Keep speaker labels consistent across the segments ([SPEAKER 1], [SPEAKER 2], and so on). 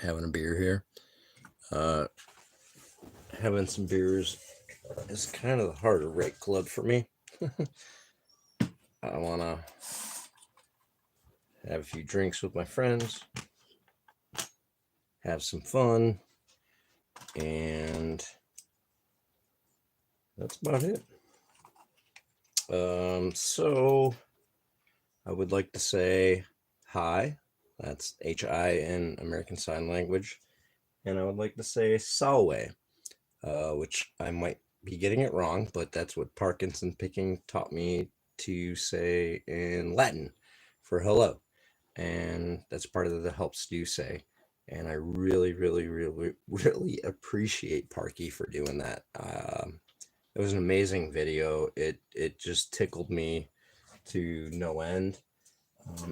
[SPEAKER 1] having a beer here. Uh, Having some beers is kind of the heart of Rake Club for me. I want to have a few drinks with my friends, have some fun, and that's about it. So I would like to say hi. That's HI in American Sign Language. And I would like to say salve, which I might be getting it wrong, but that's what Parkinson Picking taught me to say in Latin for hello. And that's part of the helps do say. And I really, really, really, really appreciate Parky for doing that. It was an amazing video. It just tickled me to no end.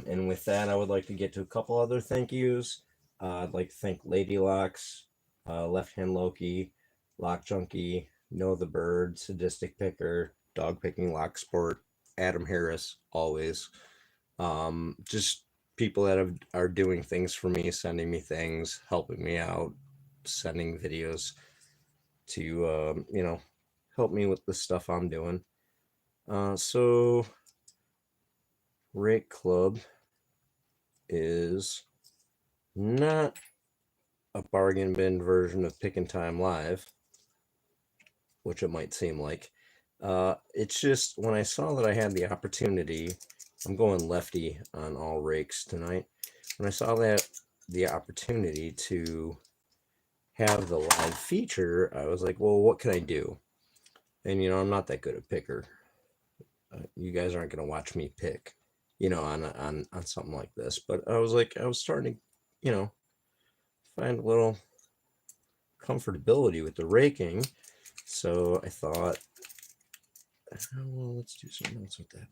[SPEAKER 1] And with that, I would like to get to a couple other thank yous. I'd like to thank Lady Locks, Left Hand Loki, Lock Junkie, Know the Bird, Sadistic Picker, Dog Picking Lock Sport, Adam Harris, always. Just people that are doing things for me, sending me things, helping me out, sending videos to, help me with the stuff I'm doing. So, Rake Club is not a bargain bin version of Pick and Time Live, which it might seem like. It's just when I saw that I had the opportunity, I'm going lefty on all rakes tonight. When I saw that the opportunity to have the live feature, I was like, well, what can I do? And I'm not that good at picker. You guys aren't going to watch me pick, on something like this. But I was like, I was starting to, find a little comfortability with the raking. So I thought, well, let's do something else with that.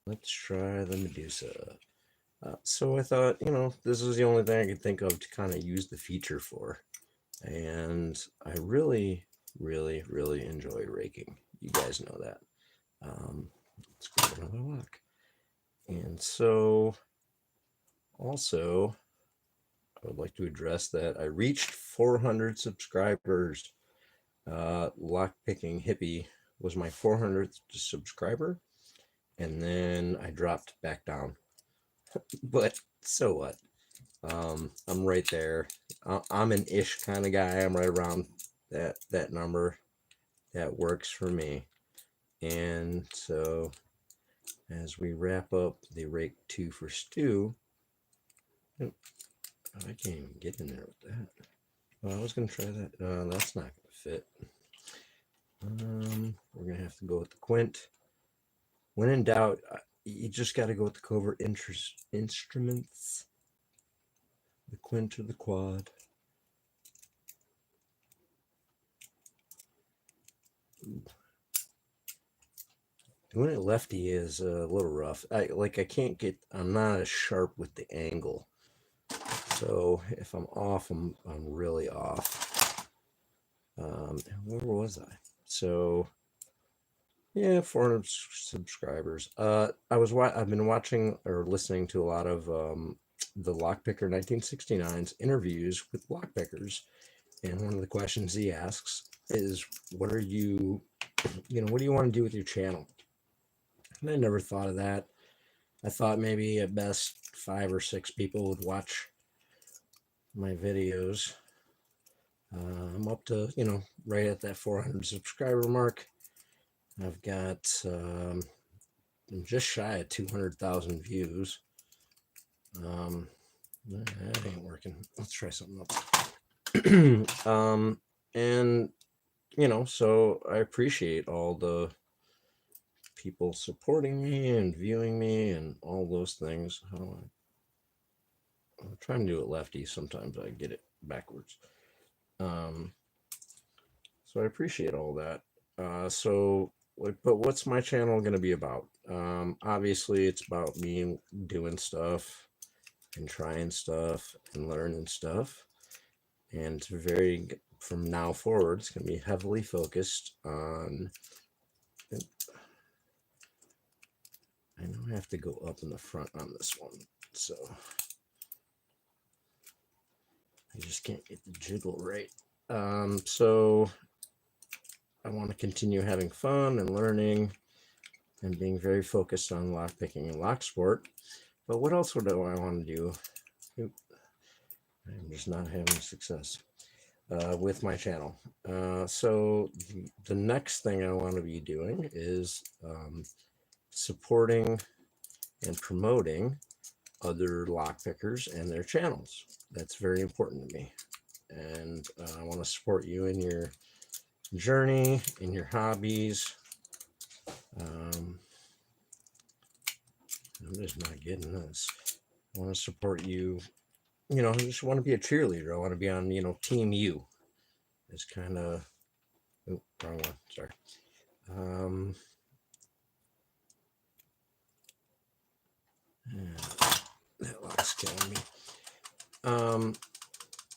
[SPEAKER 1] Let's try the Medusa. So I thought, this is the only thing I could think of to kind of use the feature for. And I really, really, really enjoy raking. You guys know that. Let's grab another lock. And so, also, I would like to address that I reached 400 subscribers. Lockpicking Hippie was my 400th subscriber, and then I dropped back down. But so what? I'm right there. I'm an ish kind of guy. I'm right around that number. That works for me. And so, as we wrap up the Rake 2 for Stew, I can't even get in there with that. Well, I was going to try that. That's not going to fit. We're going to have to go with the Quint. When in doubt, you just got to go with the Covert Instruments. The Quint or the Quad. Ooh. Doing it lefty is a little rough. I'm not as sharp with the angle. So if I'm off, I'm really off. Where was I? So yeah, 400 subscribers. I've been watching or listening to a lot of the Lockpicker 1969's interviews with lockpickers, and one of the questions he asks is, what do you want to do with your channel? And I never thought of that. I thought maybe at best 5 or 6 people would watch my videos. I'm up to, right at that 400 subscriber mark. I've got I'm just shy of 200,000 views. That ain't working. Let's try something else. And so I appreciate all the people supporting me and viewing me and all those things. I'm trying to do it lefty. Sometimes I get it backwards. So I appreciate all that. But what's my channel going to be about? Obviously, it's about me doing stuff and trying stuff and learning stuff. And from now forward, it's going to be heavily focused on. I know I have to go up in the front on this one. So I just can't get the jiggle right. So I want to continue having fun and learning and being very focused on lockpicking and lock sport. But what else would I want to do? Oop, I'm just not having success with my channel. So the next thing I want to be doing is supporting and promoting other lockpickers and their channels. That's very important to me. And I want to support you in your journey, in your hobbies. I'm just not getting this. I want to support you. You know, I just want to be a cheerleader. I want to be on, Team U. It's kind of, oh, wrong one. Sorry. That lock's killing me.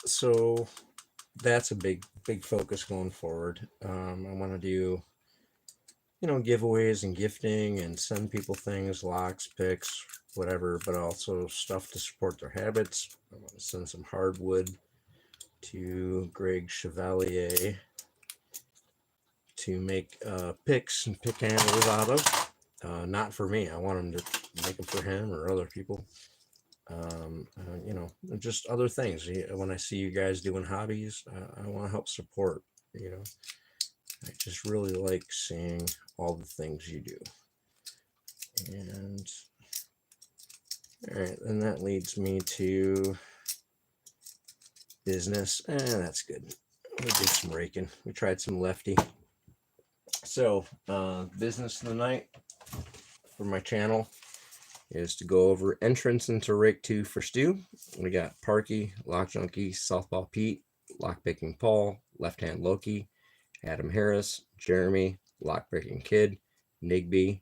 [SPEAKER 1] So that's a big focus going forward. I want to do, giveaways and gifting and send people things, locks, picks, whatever, but also stuff to support their habits. I want to send some hardwood to Greg Chevalier to make picks and pick handles out of. Not for me. I want him to make them for him or other people. Just other things. When I see you guys doing hobbies, I want to help support. I just really like seeing all the things you do. And all right, and that leads me to business. That's good. We did some raking. We tried some lefty. So, business of the night for my channel is to go over entrance into Rake 2 for Stu. We got Parky, Lock Junkie, Softball Pete, Lockpicking Paul, Left Hand Loki, Adam Harris, Jeremy, Lockpicking Kid, Nigby,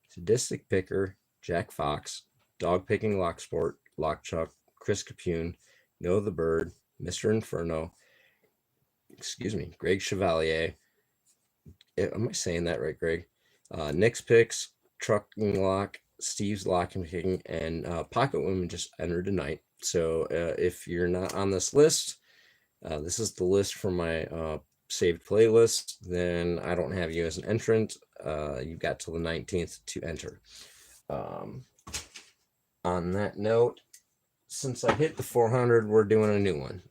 [SPEAKER 1] Sadistic Picker, Jack Fox, Dog Picking Locksport, Lockchuck, Chris Capune, Know the Bird, Mr. Inferno, Greg Chevalier. Am I saying that right, Greg? Nick's Picks, Trucking Lock, Steve's Lock and Picking, and Pocket Women just entered tonight. So if you're not on this list, this is the list from my saved playlist. Then I don't have you as an entrant. You've got till the 19th to enter. On that note, since I hit the 400, we're doing a new one.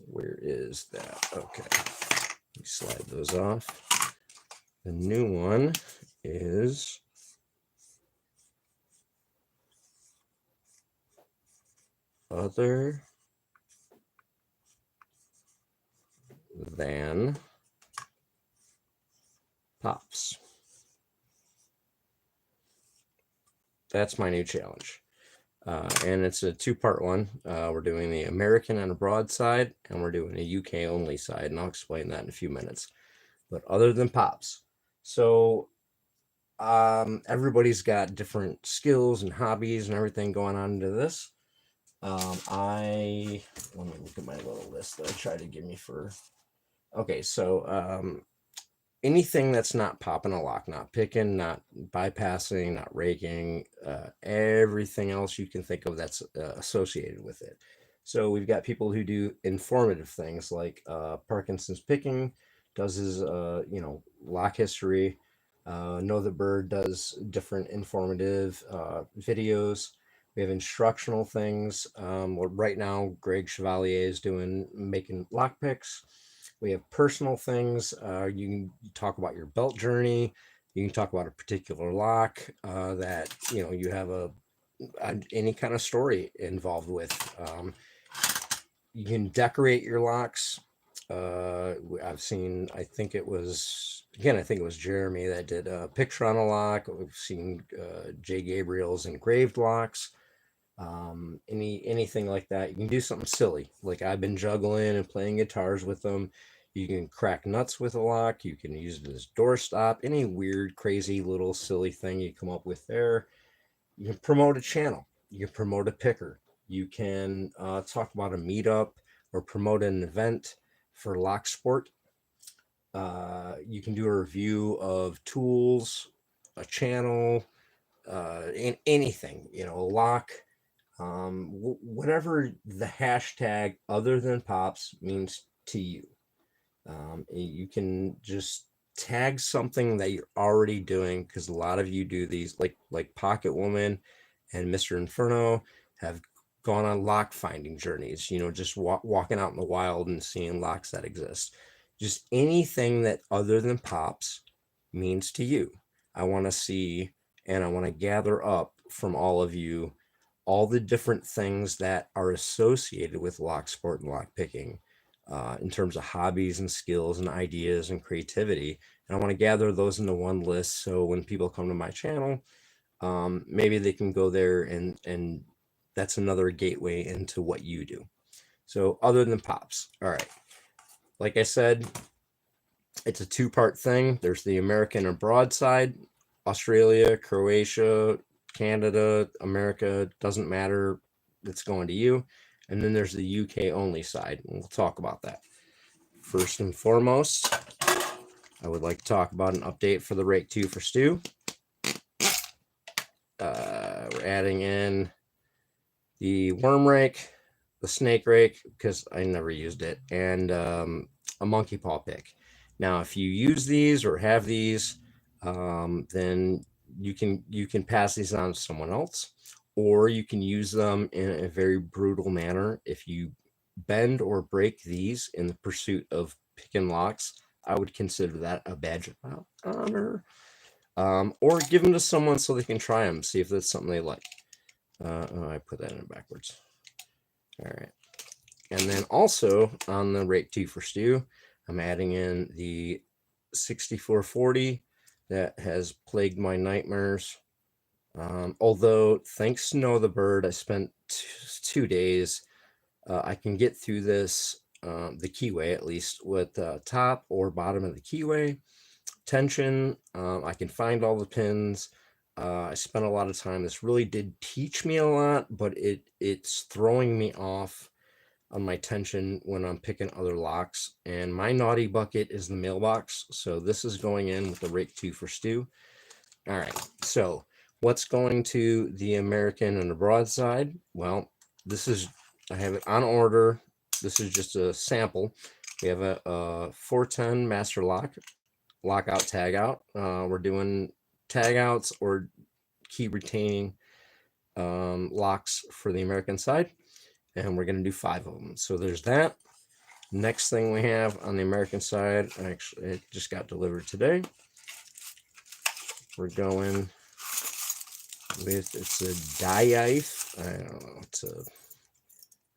[SPEAKER 1] Where is that? Okay. Let me slide those off. The new one is other than pops. That's my new challenge. And it's a two-part one. We're doing the American and abroad side, and we're doing a UK only side, and I'll explain that in a few minutes. But other than pops, so everybody's got different skills and hobbies and everything going on into this. Let me look at my little list that I tried to give me for. Okay, so anything that's not popping a lock, not picking, not bypassing, not raking, everything else you can think of that's associated with it. So we've got people who do informative things like Parkinson's Picking does his, lock history. Know the Bird does different informative videos. We have instructional things. Right now, Greg Chevalier is making lock picks. We have personal things. You can talk about your belt journey. You can talk about a particular lock that you have any kind of story involved with. You can decorate your locks. I've seen. I think it was Jeremy that did a picture on a lock. We've seen Jay Gabriel's engraved locks. Anything like that. You can do something silly. Like I've been juggling and playing guitars with them. You can crack nuts with a lock. You can use it as doorstop. Any weird, crazy, little silly thing you come up with there. You can promote a channel. You can promote a picker. You can talk about a meetup or promote an event for lock sport. You can do a review of tools, a channel, anything. A lock. whatever the hashtag other than pops means to you. You can just tag something that you're already doing, because a lot of you do these, like Pocket Woman and Mr. Inferno have gone on lock finding journeys, just walking out in the wild and seeing locks that exist. Just anything that other than pops means to you. I want to see, and I want to gather up from all of you all the different things that are associated with lock sport and lock picking, in terms of hobbies and skills and ideas and creativity. And I want to gather those into one list, so when people come to my channel, maybe they can go there, and that's another gateway into what you do. So other than pops, all right. Like I said, it's a two-part thing. There's the American abroad side, Australia, Croatia, Canada, America, doesn't matter. It's going to you. And then there's the UK only side, and we'll talk about that. First and foremost, I would like to talk about an update for the Rake 2 for Stu. We're adding in the worm rake, the snake rake, because I never used it, and a monkey paw pick. Now, if you use these or have these, then you can pass these on to someone else, or you can use them in a very brutal manner. If you bend or break these in the pursuit of picking locks, I would consider that a badge of honor. Or give them to someone so they can try them, see if that's something they like. Oh, I put that in backwards. All right. And then also on the Rake 2 for Stu, I'm adding in the 6440 that has plagued my nightmares. Although, thanks to Noah the Bird, I spent 2 days. I can get through this, the keyway at least, with top or bottom of the keyway. Tension, I can find all the pins. I spent a lot of time. This really did teach me a lot, but it's throwing me off on my tension when I'm picking other locks. And my naughty bucket is the mailbox, so this is going in with the Rake 2 for Stu. All right, so what's going to the American and abroad side? Well, I have it on order. This is just a sample. We have a 410 master lock, lockout, tag out. We're doing tag outs or key retaining locks for the American side, and we're going to do 5 of them. So there's that. Next thing we have on the American side, actually it just got delivered today. We're going with, it's a Dieif. I don't know,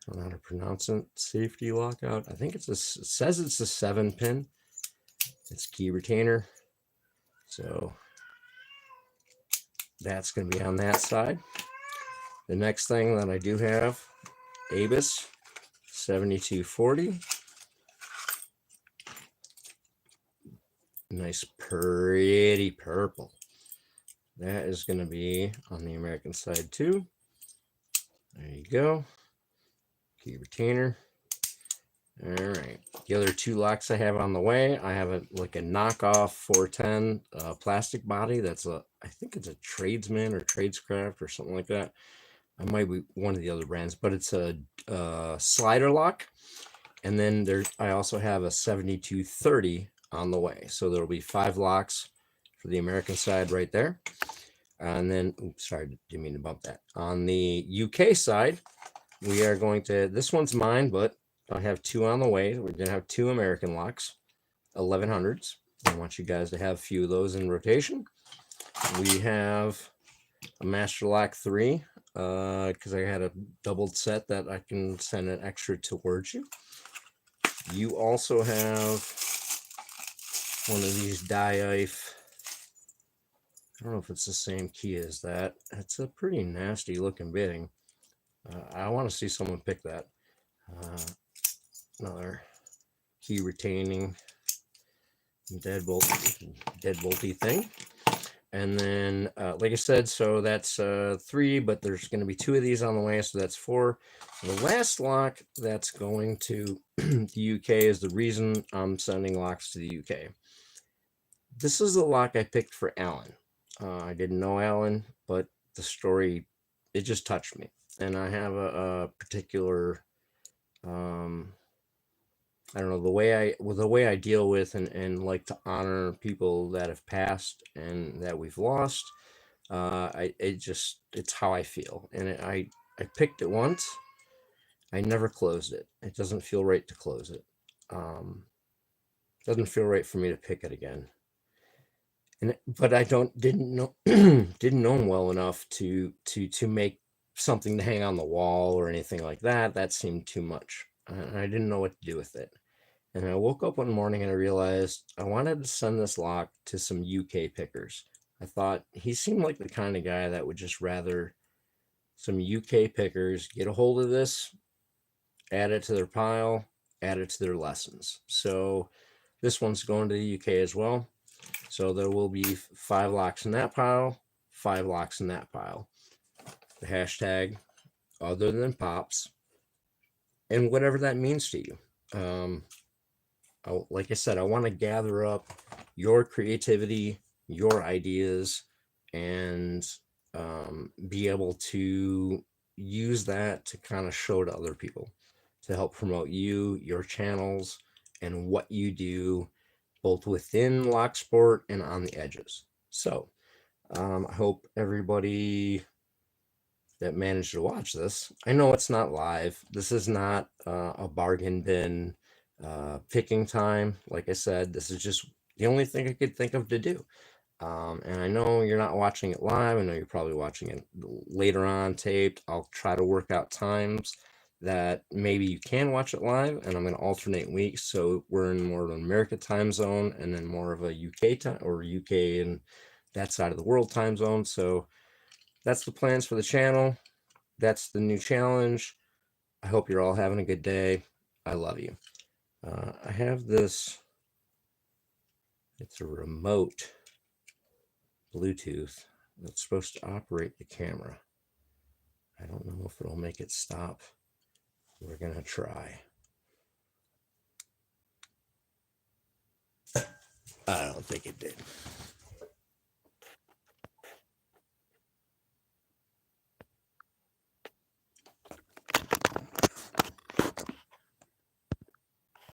[SPEAKER 1] I don't know how to pronounce it. Safety lockout. I think it says it's a 7-pin. It's key retainer. So that's going to be on that side. The next thing that I do have, Abus 7240. Nice, pretty purple. That is going to be on the American side too. There you go. Key retainer. All right. The other 2 locks I have on the way, I have like a knockoff 410 plastic body. That's I think it's a Tradesman or Tradescraft or something like that. I might be one of the other brands, but it's a slider lock. And then I also have a 7230 on the way. So there'll be 5 locks for the American side right there. And then, oops, sorry, didn't mean to bump that. On the UK side, we are going to, this one's mine, but I have 2 on the way. We're going to have 2 American locks, 1100s. I want you guys to have a few of those in rotation. We have a Master Lock 3, because I had a doubled set that I can send an extra towards you. You also have one of these Dieif. I don't know if it's the same key as that. It's a pretty nasty looking bitting. I want to see someone pick that. Another key retaining deadbolty thing. And then, like I said, so that's 3, but there's going to be 2 of these on the way, so that's 4. The last lock that's going to the UK is the reason I'm sending locks to the UK. This is the lock I picked for Alan. I didn't know Alan, but the story just touched me. And I have a particular, I don't know, the way I deal with and like to honor people that have passed and that we've lost. It's how I feel, and I picked it once. I never closed it. It doesn't feel right to close it. Doesn't feel right for me to pick it again. But I didn't know didn't know him well enough to make something to hang on the wall or anything like that. That seemed too much. I didn't know what to do with it. And I woke up one morning and I realized I wanted to send this lock to some UK pickers. I thought he seemed like the kind of guy that would just rather some UK pickers get a hold of this, add it to their pile, add it to their lessons. So this one's going to the UK as well. So there will be 5 locks in that pile, 5 locks in that pile. The hashtag other than pops, and whatever that means to you. Like I said, I want to gather up your creativity, your ideas, and be able to use that to kind of show to other people to help promote you, your channels, and what you do both within Locksport and on the edges. So I hope everybody that managed to watch this. I know it's not live. This is not a bargain bin picking time. Like I said, this is just the only thing I could think of to do. And I know you're not watching it live. I know you're probably watching it later on taped. I'll try to work out times that maybe you can watch it live, and I'm going to alternate weeks. So we're in more of an America time zone and then more of a UK time, or UK and that side of the world time zone. So that's the plans for the channel. That's the new challenge. I hope you're all having a good day. I love you. I have this, it's a remote Bluetooth that's supposed to operate the camera. I don't know if it'll make it stop. We're going to try. I don't think it did.